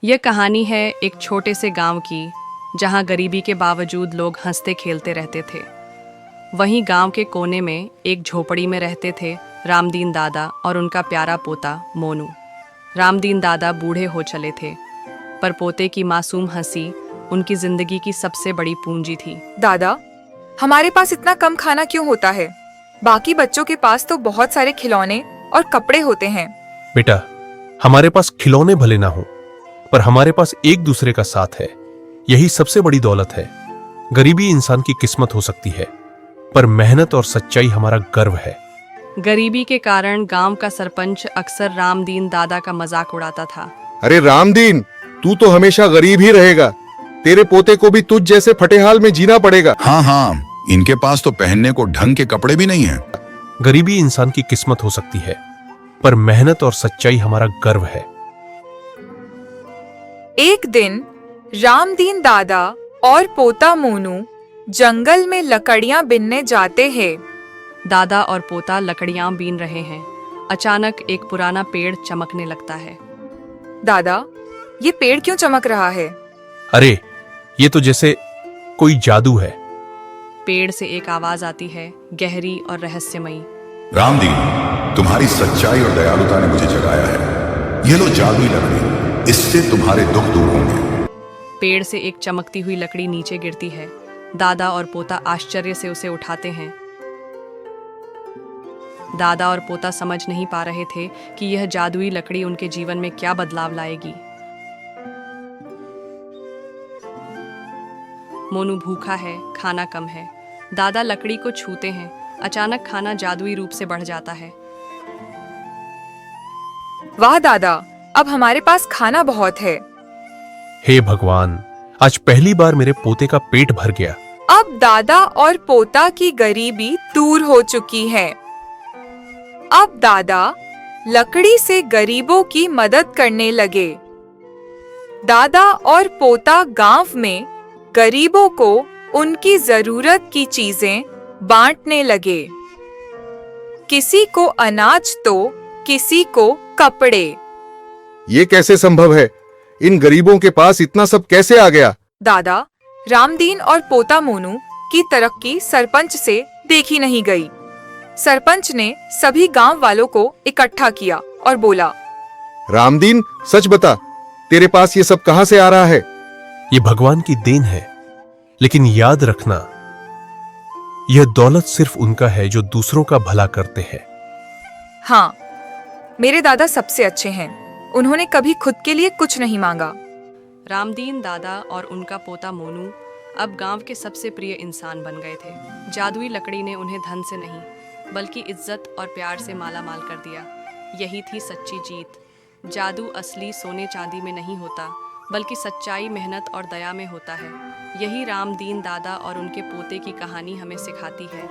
यह कहानी है एक छोटे से गांव की, जहां गरीबी के बावजूद लोग हंसते खेलते रहते थे। वहीं गांव के कोने में एक झोपड़ी में रहते थे रामदीन दादा और उनका प्यारा पोता मोनू। रामदीन दादा बूढ़े हो चले थे, पर पोते की मासूम हंसी उनकी जिंदगी की सबसे बड़ी पूंजी थी। दादा, हमारे पास इतना कम खाना क्यों होता है? बाकी बच्चों के पास तो बहुत सारे खिलौने और कपड़े होते हैं। बेटा, हमारे पास खिलौने भले ना हो, पर हमारे पास एक दूसरे का साथ है। यही सबसे बड़ी दौलत है। गरीबी इंसान की किस्मत हो सकती है, पर मेहनत और सच्चाई हमारा गर्व है। गरीबी के कारण गांव का सरपंच अक्सर रामदीन दादा का मजाक उड़ाता था। अरे रामदीन, तू तो हमेशा गरीब ही रहेगा। तेरे पोते को भी तुझ जैसे फटेहाल में जीना पड़ेगा। हाँ, इनके पास तो पहनने को ढंग के कपड़े भी नहीं हैं। गरीबी इंसान की किस्मत हो सकती है, पर मेहनत और सच्चाई हमारा गर्व है। एक दिन रामदीन दादा और पोता मोनू जंगल में लकड़ियां बीनने जाते हैं। दादा और पोता लकड़ियां बीन रहे हैं। अचानक एक पुराना पेड़ चमकने लगता है। दादा, ये पेड़ क्यों चमक रहा है? अरे, ये तो जैसे कोई जादू है। पेड़ से एक आवाज आती है, गहरी और रहस्यमयी। रामदीन, तुम्हारी सच्चाई और दयालुता ने मुझे जगाया है। ये लो जादुई लकड़ी, इससे तुम्हारे दुख दूर होंगे। पेड़ से एक चमकती हुई लकड़ी नीचे गिरती है। दादा और पोता आश्चर्य से उसे उठाते हैं। दादा और पोता समझ नहीं पा रहे थे कि यह जादुई लकड़ी उनके जीवन में क्या बदलाव लाएगी। मोनू भूखा है, खाना कम है। दादा लकड़ी को छूते हैं। अचानक खाना जादुई रूप से बढ़ जाता है। वाह दादा, अब हमारे पास खाना बहुत है। हे भगवान, आज पहली बार मेरे पोते का पेट भर गया। अब दादा और पोता की गरीबी दूर हो चुकी है। अब दादा लकड़ी से गरीबों की मदद करने लगे। दादा और पोता गांव में गरीबों को उनकी जरूरत की चीजें बांटने लगे। किसी को अनाज तो किसी को कपड़े। ये कैसे संभव है? इन गरीबों के पास इतना सब कैसे आ गया? दादा, रामदीन और पोता मोनू की तरक्की सरपंच से देखी नहीं गई। सरपंच ने सभी गांव वालों को इकट्ठा किया और बोला, रामदीन, सच बता, तेरे पास ये सब कहां से आ रहा है? ये भगवान की देन है, लेकिन याद रखना, यह दौलत सिर्फ उनका है जो दूसरों का भला करते हैं। हाँ, मेरे दादा सबसे अच्छे हैं। उन्होंने कभी खुद के लिए कुछ नहीं मांगा। रामदीन दादा और उनका पोता मोनू अब गांव के सबसे प्रिय इंसान बन गए थे। जादुई लकड़ी ने उन्हें धन से नहीं, बल्कि इज्जत और प्यार से माला माल कर दिया। यही थी सच्ची जीत। जादू असली सोने चांदी में नहीं होता, बल्कि सच्चाई, मेहनत और दया में होता है। यही रामदीन दादा और उनके पोते की कहानी हमें सिखाती है।